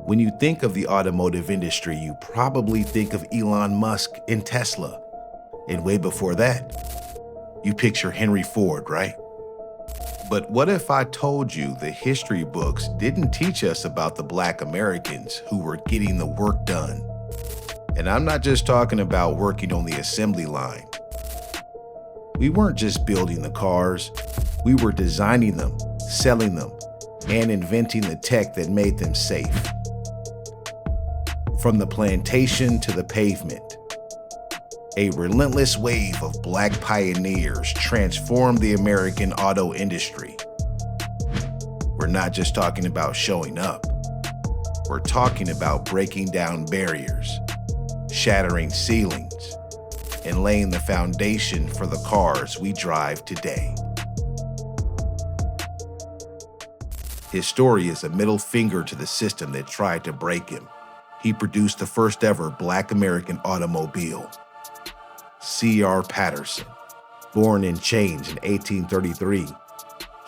When you think of the automotive industry, you probably think of Elon Musk and Tesla. And way before that, you picture Henry Ford, right? But what if I told you the history books didn't teach us about the Black Americans who were getting the work done? And I'm not just talking about working on the assembly line. We weren't just building the cars, we were designing them, selling them, and inventing the tech that made them safe. From the plantation to the pavement, a relentless wave of Black pioneers transformed the American auto industry. We're not just talking about showing up. We're talking about breaking down barriers, shattering ceilings, and laying the foundation for the cars we drive today. His story is a middle finger to the system that tried to break him. He produced the first ever Black American automobile, C.R. Patterson. Born in chains in 1833,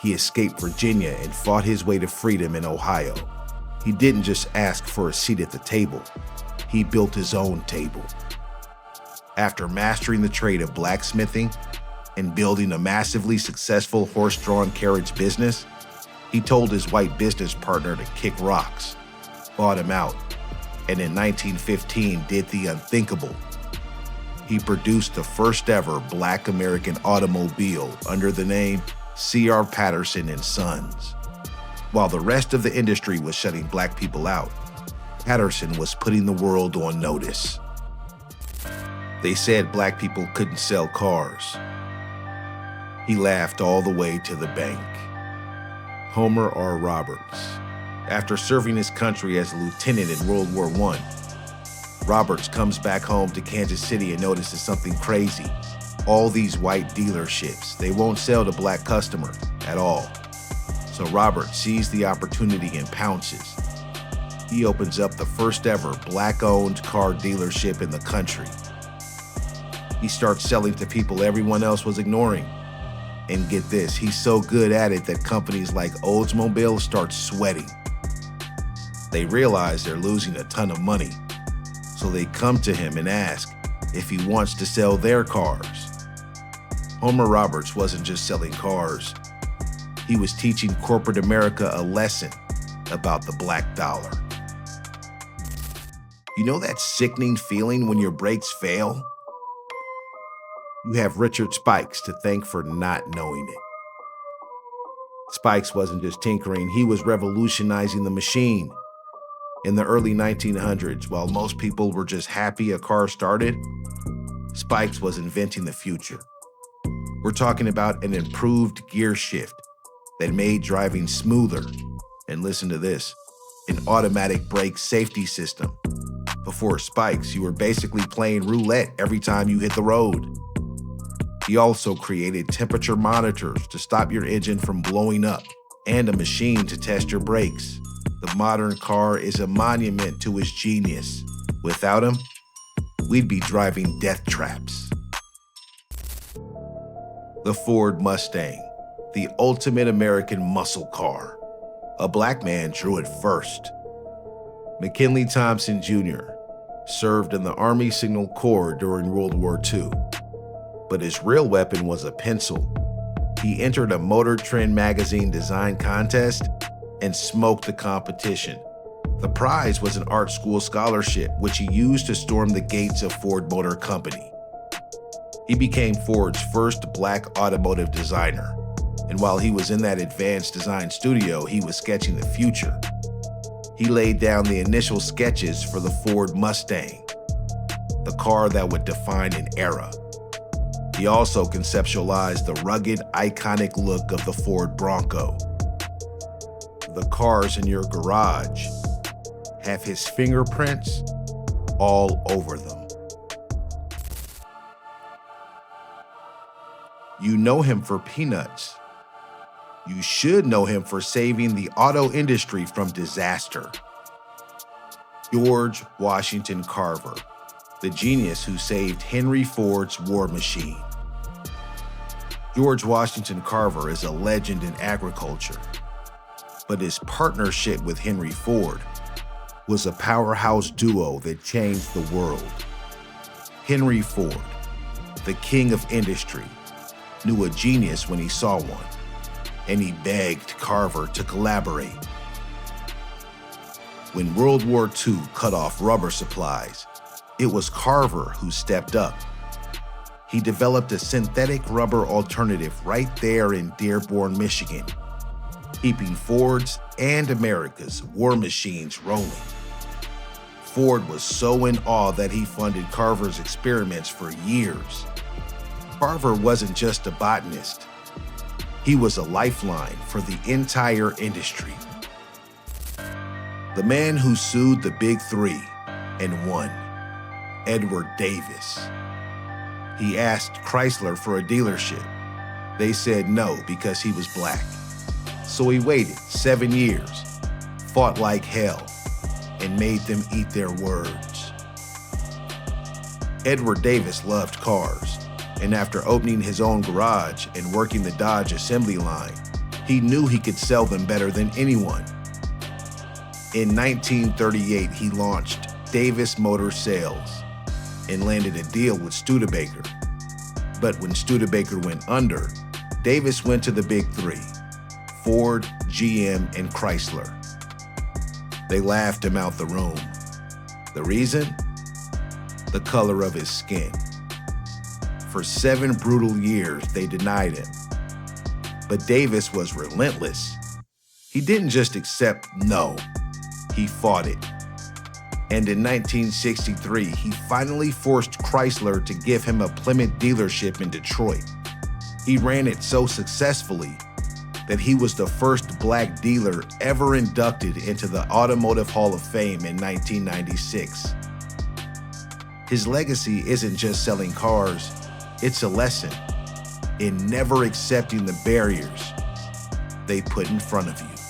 he escaped Virginia and fought his way to freedom in Ohio. He didn't just ask for a seat at the table, he built his own table. After mastering the trade of blacksmithing and building a massively successful horse-drawn carriage business, he told his white business partner to kick rocks, bought him out, and in 1915 did the unthinkable. He produced the first ever Black American automobile under the name C.R. Patterson and Sons. While the rest of the industry was shutting Black people out, Patterson was putting the world on notice. They said Black people couldn't sell cars. He laughed all the way to the bank. Homer R. Roberts. After serving his country as a lieutenant in World War I, Roberts comes back home to Kansas City and notices something crazy. All these white dealerships, they won't sell to Black customers at all. So Roberts sees the opportunity and pounces. He opens up the first ever Black-owned car dealership in the country. He starts selling to people everyone else was ignoring. And get this, he's so good at it that companies like Oldsmobile start sweating. They realize they're losing a ton of money, so they come to him and ask if he wants to sell their cars. Homer Roberts wasn't just selling cars. He was teaching corporate America a lesson about the Black dollar. You know that sickening feeling when your brakes fail? You have Richard Spikes to thank for not knowing it. Spikes wasn't just tinkering, he was revolutionizing the machine. In the early 1900s, while most people were just happy a car started, Spikes was inventing the future. We're talking about an improved gear shift that made driving smoother. And listen to this, an automatic brake safety system. Before Spikes, you were basically playing roulette every time you hit the road. He also created temperature monitors to stop your engine from blowing up and a machine to test your brakes. The modern car is a monument to his genius. Without him, we'd be driving death traps. The Ford Mustang, the ultimate American muscle car. A Black man drew it first. McKinley Thompson Jr. served in the Army Signal Corps during World War II. But his real weapon was a pencil. He entered a Motor Trend magazine design contest and smoked the competition. The prize was an art school scholarship, which he used to storm the gates of Ford Motor Company. He became Ford's first Black automotive designer. And while he was in that advanced design studio, he was sketching the future. He laid down the initial sketches for the Ford Mustang, the car that would define an era. He also conceptualized the rugged, iconic look of the Ford Bronco. The cars in your garage have his fingerprints all over them. You know him for Peanuts. You should know him for saving the auto industry from disaster. George Washington Carver, the genius who saved Henry Ford's war machine. George Washington Carver is a legend in agriculture, but his partnership with Henry Ford was a powerhouse duo that changed the world. Henry Ford, the king of industry, knew a genius when he saw one, and he begged Carver to collaborate. When World War II cut off rubber supplies, it was Carver who stepped up. He developed a synthetic rubber alternative right there in Dearborn, Michigan, keeping Ford's and America's war machines rolling. Ford was so in awe that he funded Carver's experiments for years. Carver wasn't just a botanist. He was a lifeline for the entire industry. The man who sued the Big Three and won, Edward Davis. He asked Chrysler for a dealership. They said no because he was black. So he waited 7 years, fought like hell, and made them eat their words. Edward Davis loved cars, and after opening his own garage and working the Dodge assembly line, he knew he could sell them better than anyone. In 1938, he launched Davis Motor Sales and landed a deal with Studebaker. But when Studebaker went under, Davis went to the Big Three, Ford, GM, and Chrysler. They laughed him out the room. The reason? The color of his skin. For 7 brutal years, they denied him. But Davis was relentless. He didn't just accept no, he fought it. And in 1963, he finally forced Chrysler to give him a Plymouth dealership in Detroit. He ran it so successfully that he was the first black dealer ever inducted into the Automotive Hall of Fame in 1996. His legacy isn't just selling cars, it's a lesson in never accepting the barriers they put in front of you.